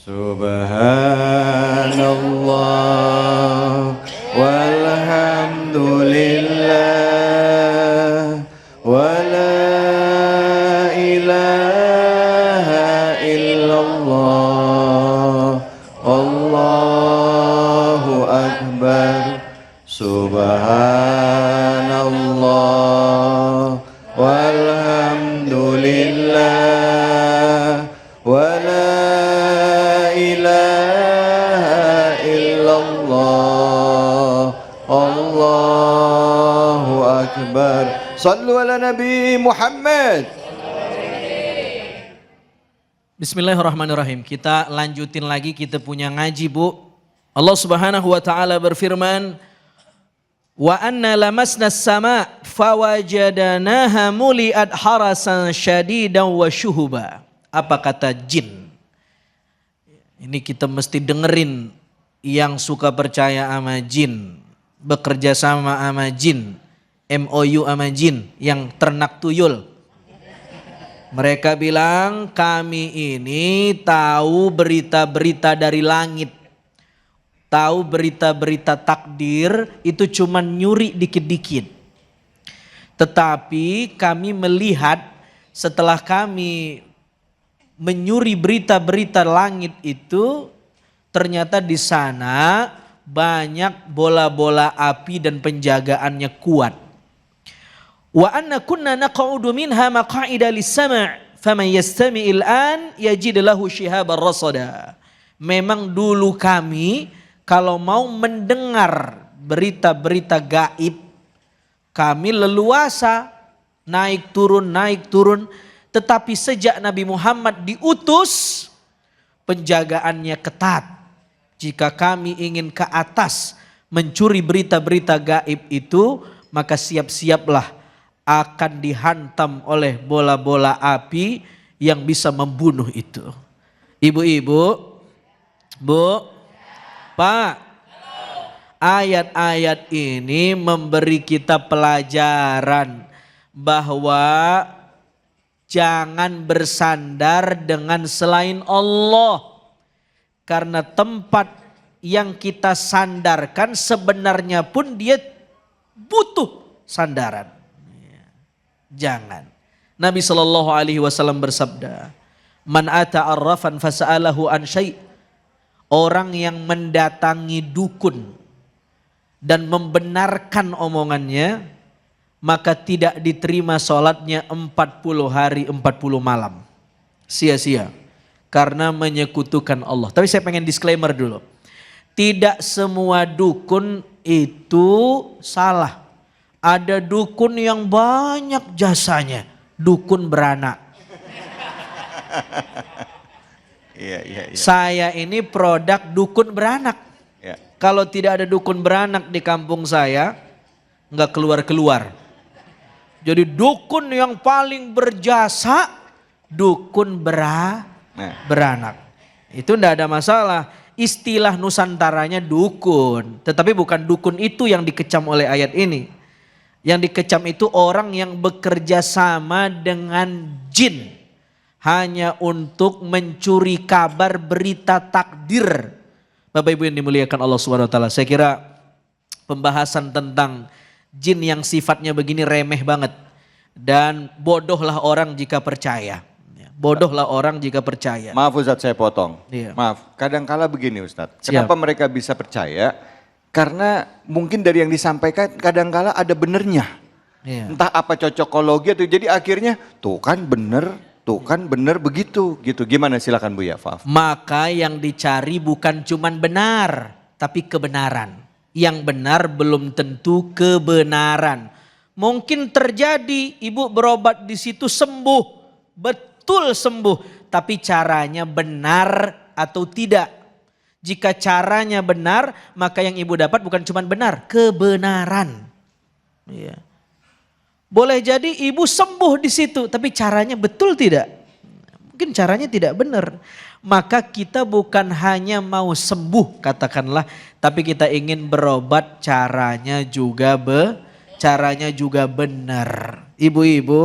Subhanallah walhamdulillah wala ilaha illallah Allahu akbar. Subhanallah walhamdulillah wala ilaha illallah Allahu akbar. Sallu ala Nabi Muhammad. Bismillahirrahmanirrahim. Kita lanjutin lagi, kita punya ngaji, Bu. Allah Subhanahu wa taala berfirman, "Wa anna lamasna as-sama' fawajadnaha muli'at harasan syadidan wa syuhuba." Apa kata jin? Ini kita mesti dengerin yang suka percaya sama jin, bekerja sama sama jin, MOU sama jin, yang ternak tuyul. Mereka bilang kami ini tahu berita-berita dari langit. Tahu berita-berita takdir itu cuman nyuri dikit-dikit. Tetapi kami melihat setelah kami menyuri berita-berita langit itu, ternyata di sana banyak bola-bola api dan penjagaannya kuat. Wa anna kunna naq'udu minha maq'ida lis-sam' faman yastami'il an yajid lahu shihaban rasada. Memang dulu kami kalau mau mendengar berita-berita gaib, kami leluasa naik turun. Tetapi sejak Nabi Muhammad diutus, penjagaannya ketat. Jika kami ingin ke atas mencuri berita-berita gaib itu, maka siap-siaplah akan dihantam oleh bola-bola api yang bisa membunuh itu. Ibu-ibu, Bu, Pak, ayat-ayat ini memberi kita pelajaran bahwa jangan bersandar dengan selain Allah. Karena tempat yang kita sandarkan sebenarnya pun dia butuh sandaran. Jangan. Nabi SAW bersabda, "Man ata arrafan fasa'alahu an syai'." Orang yang mendatangi dukun dan membenarkan omongannya, maka tidak diterima sholatnya 40 hari 40 malam. Sia-sia. Karena menyekutukan Allah. Tapi saya pengen disclaimer dulu. Tidak semua dukun itu salah. Ada dukun yang banyak jasanya. Dukun beranak. Iya. Saya ini produk dukun beranak. Ya. Kalau tidak ada dukun beranak di kampung saya, nggak keluar-keluar. Jadi dukun yang paling berjasa, dukun beranak. Itu nggak ada masalah. Istilah Nusantaranya dukun. Tetapi bukan dukun itu yang dikecam oleh ayat ini. Yang dikecam itu orang yang bekerja sama dengan jin. Hanya untuk mencuri kabar berita takdir. Bapak Ibu yang dimuliakan Allah SWT. Saya kira pembahasan tentang jin yang sifatnya begini remeh banget. Dan bodohlah orang jika percaya. Bodohlah orang jika percaya. Maaf Ustadz, saya potong. Iya. Maaf, kadangkala begini Ustadz. Kenapa mereka bisa percaya? Karena mungkin dari yang disampaikan kadangkala ada benernya. Iya. Entah apa cocokologi atau jadi akhirnya tuh kan bener begitu gitu. Gimana, silakan Bu ya, Faaf. Maka yang dicari bukan cuman benar, tapi kebenaran. Yang benar belum tentu kebenaran. Mungkin terjadi ibu berobat di situ sembuh, betul sembuh, tapi caranya benar atau tidak. Jika caranya benar, maka yang ibu dapat bukan cuma benar, kebenaran. Iya. Boleh jadi ibu sembuh di situ, tapi caranya betul tidak? Mungkin caranya tidak benar. Maka kita bukan hanya mau sembuh katakanlah, tapi kita ingin berobat caranya juga benar. Ibu-ibu,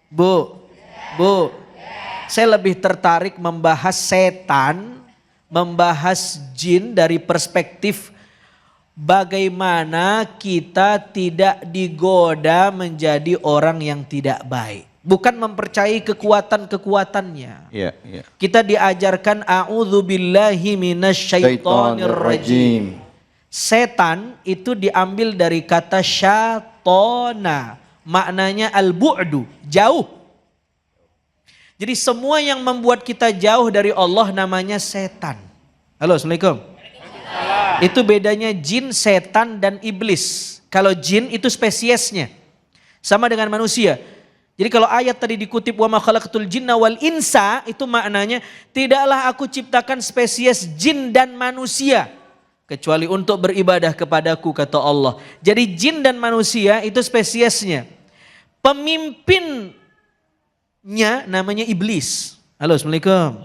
Bu, saya lebih tertarik membahas setan membahas jin dari perspektif bagaimana kita tidak digoda menjadi orang yang tidak baik. Bukan mempercayai kekuatan-kekuatannya. Iya, iya. Kita diajarkan a'udzubillahi minasyaitonirrajim. Setan itu diambil dari kata syatona. Maknanya al-bu'du, jauh. Jadi semua yang membuat kita jauh dari Allah namanya setan. Halo, Assalamualaikum. Itu bedanya jin, setan, dan iblis. Kalau jin itu spesiesnya. Sama dengan manusia. Jadi kalau ayat tadi dikutip wa ma khalaqatul jinna wal insa, itu maknanya tidaklah aku ciptakan spesies jin dan manusia kecuali untuk beribadah kepadaku, kata Allah. Jadi jin dan manusia itu spesiesnya. Pemimpinnya namanya iblis. Halo, Assalamualaikum.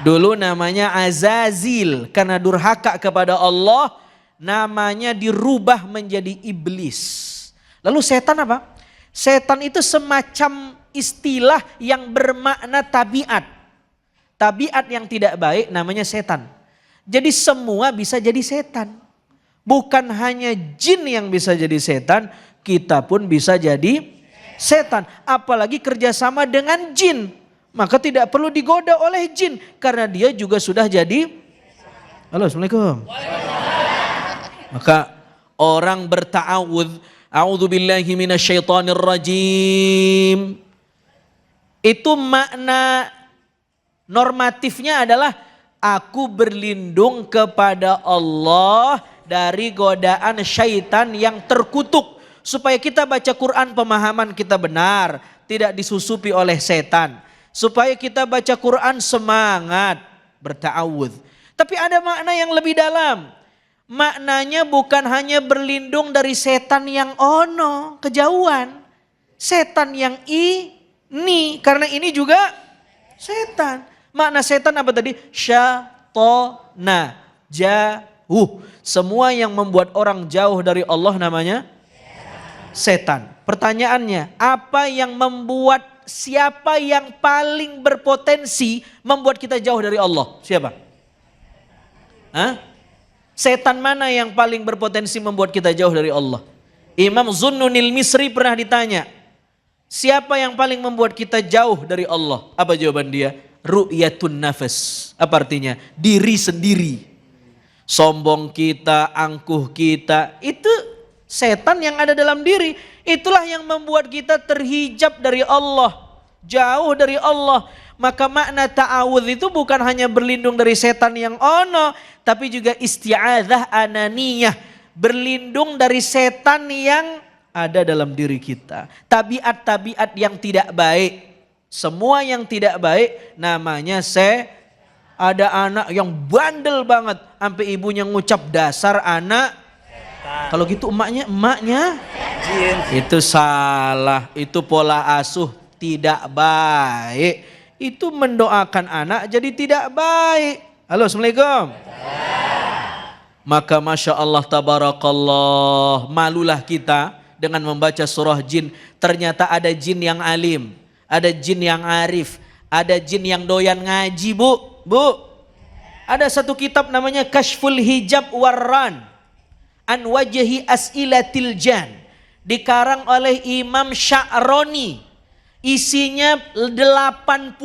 Dulu namanya Azazil, karena durhaka kepada Allah namanya dirubah menjadi iblis. Lalu setan apa? Setan itu semacam istilah yang bermakna tabiat. Tabiat yang tidak baik namanya setan. Jadi semua bisa jadi setan. Bukan hanya jin yang bisa jadi setan, kita pun bisa jadi setan. Apalagi kerjasama dengan jin. Maka tidak perlu digoda oleh jin. Karena dia juga sudah jadi. Halo, Assalamualaikum. Maka orang berta'awudz. A'udzubillahi minasyaitonirrajim. Itu makna normatifnya adalah aku berlindung kepada Allah dari godaan syaitan yang terkutuk. Supaya kita baca Quran pemahaman kita benar. Tidak disusupi oleh setan. Supaya kita baca Quran semangat berta'awudz. Tapi ada makna yang lebih dalam. Maknanya bukan hanya berlindung dari setan yang ono, kejauhan. Setan yang ini, karena ini juga setan. Makna setan apa tadi? Syatona, jauh. Semua yang membuat orang jauh dari Allah namanya setan. Pertanyaannya, apa yang membuat, siapa yang paling berpotensi membuat kita jauh dari Allah? Siapa? Hah? Setan mana yang paling berpotensi membuat kita jauh dari Allah? Imam Zunnunil Misri pernah ditanya, siapa yang paling membuat kita jauh dari Allah? Apa jawaban dia? Ru'yatun nafas. Apa artinya? Diri sendiri. Sombong kita, angkuh kita, itu setan yang ada dalam diri. Itulah yang membuat kita terhijab dari Allah, jauh dari Allah. Maka makna ta'awudz itu bukan hanya berlindung dari setan yang ono, tapi juga isti'adzah ananiyah, berlindung dari setan yang ada dalam diri kita. Tabiat-tabiat yang tidak baik, semua yang tidak baik namanya ada anak yang bandel banget, sampai ibunya ngucap dasar anak. Kalau gitu emaknya jin. Itu salah, itu pola asuh tidak baik. Itu mendoakan anak jadi tidak baik. Halo, Assalamualaikum. Maka Masya Allah tabarakallah, malulah kita dengan membaca surah jin. Ternyata ada jin yang alim, ada jin yang arif, ada jin yang doyan ngaji, Bu. Ada satu kitab namanya Kashful Hijab Warran an Wajhi As'ilatil Jan, dikarang oleh Imam Sya'roni. Isinya 80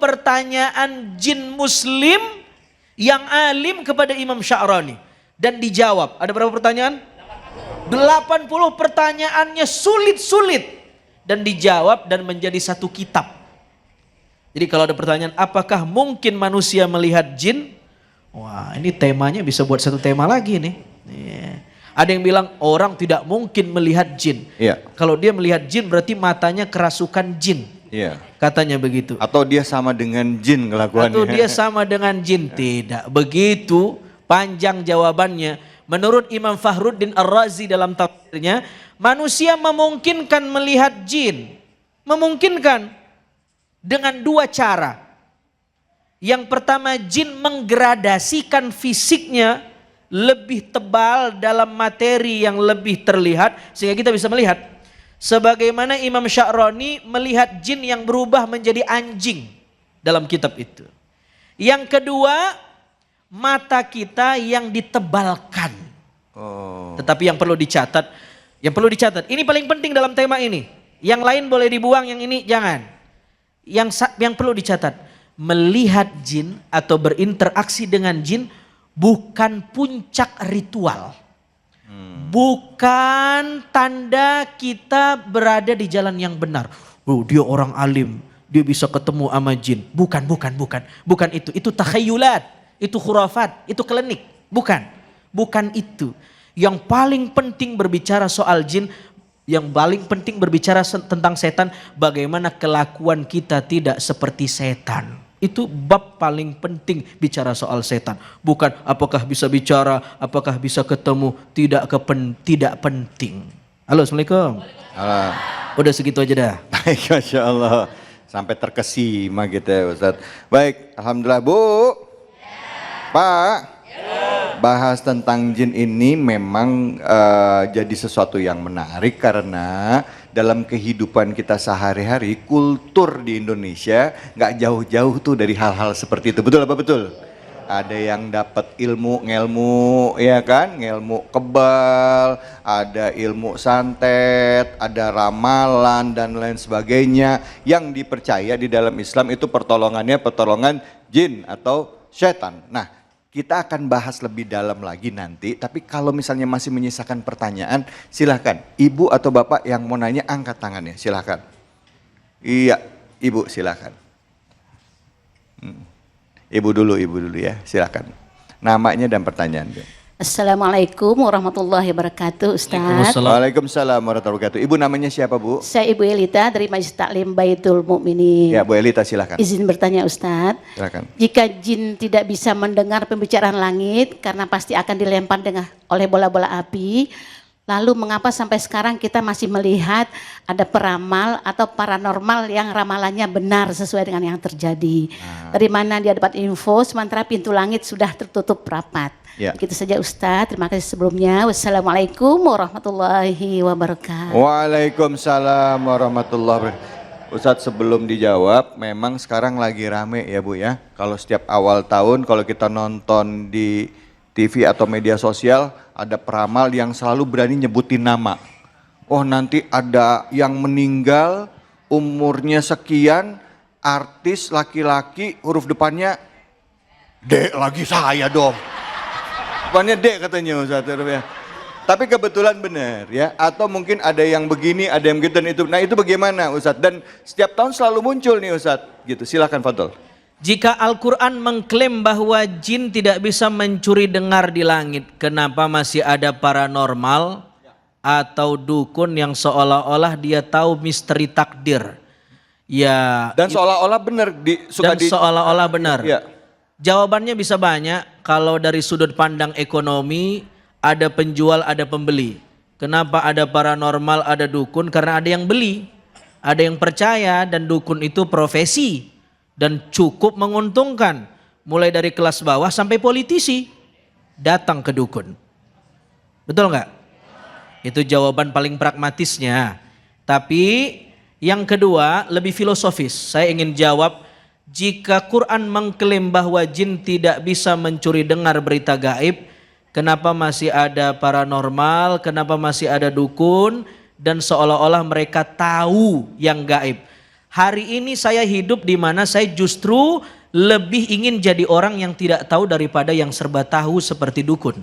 pertanyaan jin muslim yang alim kepada Imam Sya'rani. Dan dijawab. Ada berapa pertanyaan? 80 pertanyaannya sulit-sulit. Dan dijawab dan menjadi satu kitab. Jadi kalau ada pertanyaan, apakah mungkin manusia melihat jin? Wah, ini temanya bisa buat satu tema lagi nih. Ada yang bilang orang tidak mungkin melihat jin. Iya. Kalau dia melihat jin berarti matanya kerasukan jin. Iya. Katanya begitu. Atau dia sama dengan jin kelakuannya. Atau dia sama dengan jin. Tidak begitu. Panjang jawabannya. Menurut Imam Fakhruddin Ar-Razi dalam tafsirnya, manusia memungkinkan melihat jin. Memungkinkan dengan dua cara. Yang pertama, jin menggradasikan fisiknya lebih tebal dalam materi yang lebih terlihat sehingga kita bisa melihat. Sebagaimana Imam Sya'rani melihat jin yang berubah menjadi anjing dalam kitab itu. Yang kedua, mata kita yang ditebalkan. Oh. Tetapi yang perlu dicatat, ini paling penting dalam tema ini. Yang lain boleh dibuang, yang ini jangan. Yang perlu dicatat, melihat jin atau berinteraksi dengan jin bukan puncak ritual. Bukan tanda kita berada di jalan yang benar. Oh, dia orang alim, dia bisa ketemu sama jin. Bukan itu. Itu takhayulat, itu khurafat, itu klinik. Bukan itu. Yang paling penting berbicara soal jin, yang paling penting berbicara tentang setan, bagaimana kelakuan kita tidak seperti setan. Itu bab paling penting bicara soal setan. Bukan apakah bisa bicara, apakah bisa ketemu, tidak penting. Halo, Assalamualaikum. Halo. Udah segitu aja dah. Baik, Masya Allah. Sampai terkesima gitu ya Ustaz. Baik, Alhamdulillah Bu. Pak. Bahas tentang jin ini memang jadi sesuatu yang menarik karena dalam kehidupan kita sehari-hari, kultur di Indonesia nggak jauh-jauh tuh dari hal-hal seperti itu. Betul apa betul? Ada yang dapat ngelmu ya kan, ngelmu kebal, ada ilmu santet, ada ramalan dan lain sebagainya yang dipercaya di dalam Islam itu pertolongan jin atau setan. Nah, kita akan bahas lebih dalam lagi nanti, tapi kalau misalnya masih menyisakan pertanyaan, silahkan. Ibu atau Bapak yang mau nanya, angkat tangannya, silahkan. Iya, Ibu silahkan. Ibu dulu ya, silahkan. Namanya dan pertanyaannya. Assalamualaikum warahmatullahi wabarakatuh, Ustaz. Waalaikumsalam warahmatullahi wabarakatuh. Ibu namanya siapa, Bu? Saya Ibu Elita dari Majelis Taklim Baitul Mukminin. Ya, Bu Elita silahkan. Izin bertanya, Ustaz. Silakan. Jika jin tidak bisa mendengar pembicaraan langit karena pasti akan dilempar oleh bola-bola api, lalu mengapa sampai sekarang kita masih melihat ada peramal atau paranormal yang ramalannya benar sesuai dengan yang terjadi? Dari mana dia dapat info sementara pintu langit sudah tertutup rapat? Ya. Begitu saja Ustaz, terima kasih sebelumnya. Wassalamualaikum warahmatullahi wabarakatuh. Waalaikumsalam warahmatullahi wabarakatuh. Ustaz, sebelum dijawab, memang sekarang lagi rame ya Bu ya. Kalau setiap awal tahun kalau kita nonton di TV atau media sosial, ada peramal yang selalu berani nyebutin nama. Oh, nanti ada yang meninggal umurnya sekian, artis laki-laki, huruf depannya D lagi saya dong. Depannya D katanya Ustaz ya. Tapi kebetulan benar ya, atau mungkin ada yang begini, ada yang begitu dan itu. Nah, itu bagaimana Ustaz? Dan setiap tahun selalu muncul nih Ustaz. Gitu. Silakan Fadol. Jika Al-Quran mengklaim bahwa jin tidak bisa mencuri dengar di langit, kenapa masih ada paranormal atau dukun yang seolah-olah dia tahu misteri takdir? Ya. Dan seolah-olah benar seolah-olah benar. Ya. Jawabannya bisa banyak. Kalau dari sudut pandang ekonomi, ada penjual, ada pembeli. Kenapa ada paranormal, ada dukun? Karena ada yang beli, ada yang percaya, dan dukun itu profesi dan cukup menguntungkan. Mulai dari kelas bawah sampai politisi datang ke dukun. Betul nggak? Itu jawaban paling pragmatisnya. Tapi yang kedua lebih filosofis. Saya ingin jawab, jika Quran mengklaim bahwa jin tidak bisa mencuri dengar berita gaib, kenapa masih ada paranormal, kenapa masih ada dukun, dan seolah-olah mereka tahu yang gaib. Hari ini saya hidup di mana saya justru lebih ingin jadi orang yang tidak tahu daripada yang serba tahu seperti dukun.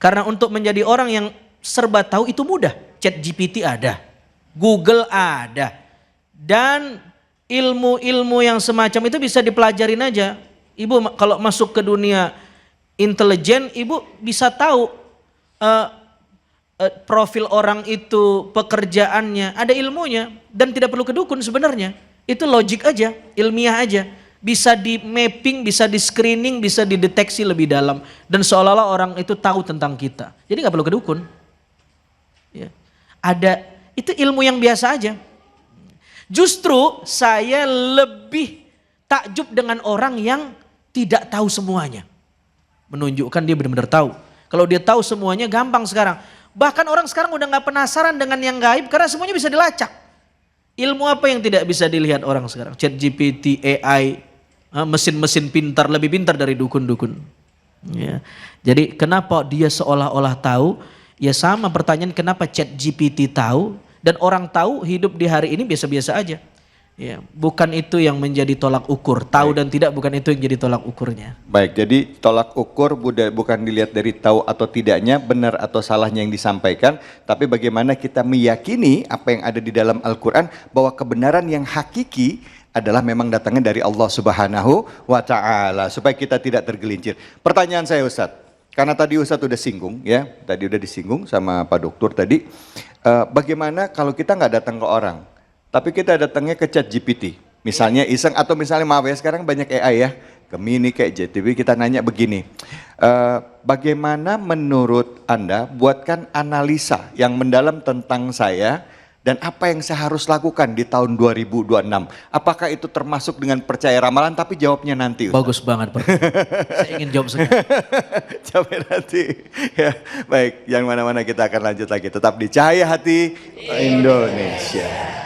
Karena untuk menjadi orang yang serba tahu itu mudah. ChatGPT ada, Google ada, dan ilmu-ilmu yang semacam itu bisa dipelajarin aja. Ibu kalau masuk ke dunia intelijen, ibu bisa tahu profil orang itu, pekerjaannya, ada ilmunya, dan tidak perlu ke dukun sebenarnya. Itu logik aja, ilmiah aja. Bisa di mapping, bisa di screening, bisa dideteksi lebih dalam, dan seolah-olah orang itu tahu tentang kita. Jadi nggak perlu ke dukun. Ya. Ada, itu ilmu yang biasa aja. Justru saya lebih takjub dengan orang yang tidak tahu semuanya. Menunjukkan dia benar-benar tahu. Kalau dia tahu semuanya gampang sekarang. Bahkan orang sekarang udah gak penasaran dengan yang gaib karena semuanya bisa dilacak. Ilmu apa yang tidak bisa dilihat orang sekarang? ChatGPT, AI, mesin-mesin pintar, lebih pintar dari dukun-dukun. Ya. Jadi kenapa dia seolah-olah tahu? Ya sama pertanyaan kenapa ChatGPT tahu dan orang tahu hidup di hari ini biasa-biasa aja. Ya, bukan itu yang menjadi tolak ukur. Tahu dan tidak bukan itu yang jadi tolak ukurnya. Baik, jadi tolak ukur bukan dilihat dari tahu atau tidaknya, benar atau salahnya yang disampaikan, tapi bagaimana kita meyakini apa yang ada di dalam Al-Quran bahwa kebenaran yang hakiki adalah memang datangnya dari Allah Subhanahu wa Ta'ala, supaya kita tidak tergelincir. Pertanyaan saya Ustadz, karena tadi Ustadz udah singgung ya, tadi udah disinggung sama Pak Dokter tadi, bagaimana kalau kita nggak datang ke orang, tapi kita datangnya ke ChatGPT, misalnya iseng atau misalnya maaf ya sekarang banyak AI ya, Gemini kayak JTB kita nanya begini, bagaimana menurut Anda buatkan analisa yang mendalam tentang saya dan apa yang saya harus lakukan di tahun 2026? Apakah itu termasuk dengan percaya ramalan? Tapi jawabnya nanti. Ustaz. Bagus banget Pak. Saya ingin jawab sekarang. Jawabnya nanti. Ya, baik, yang mana-mana kita akan lanjut lagi. Tetap di Cahaya Hati Indonesia.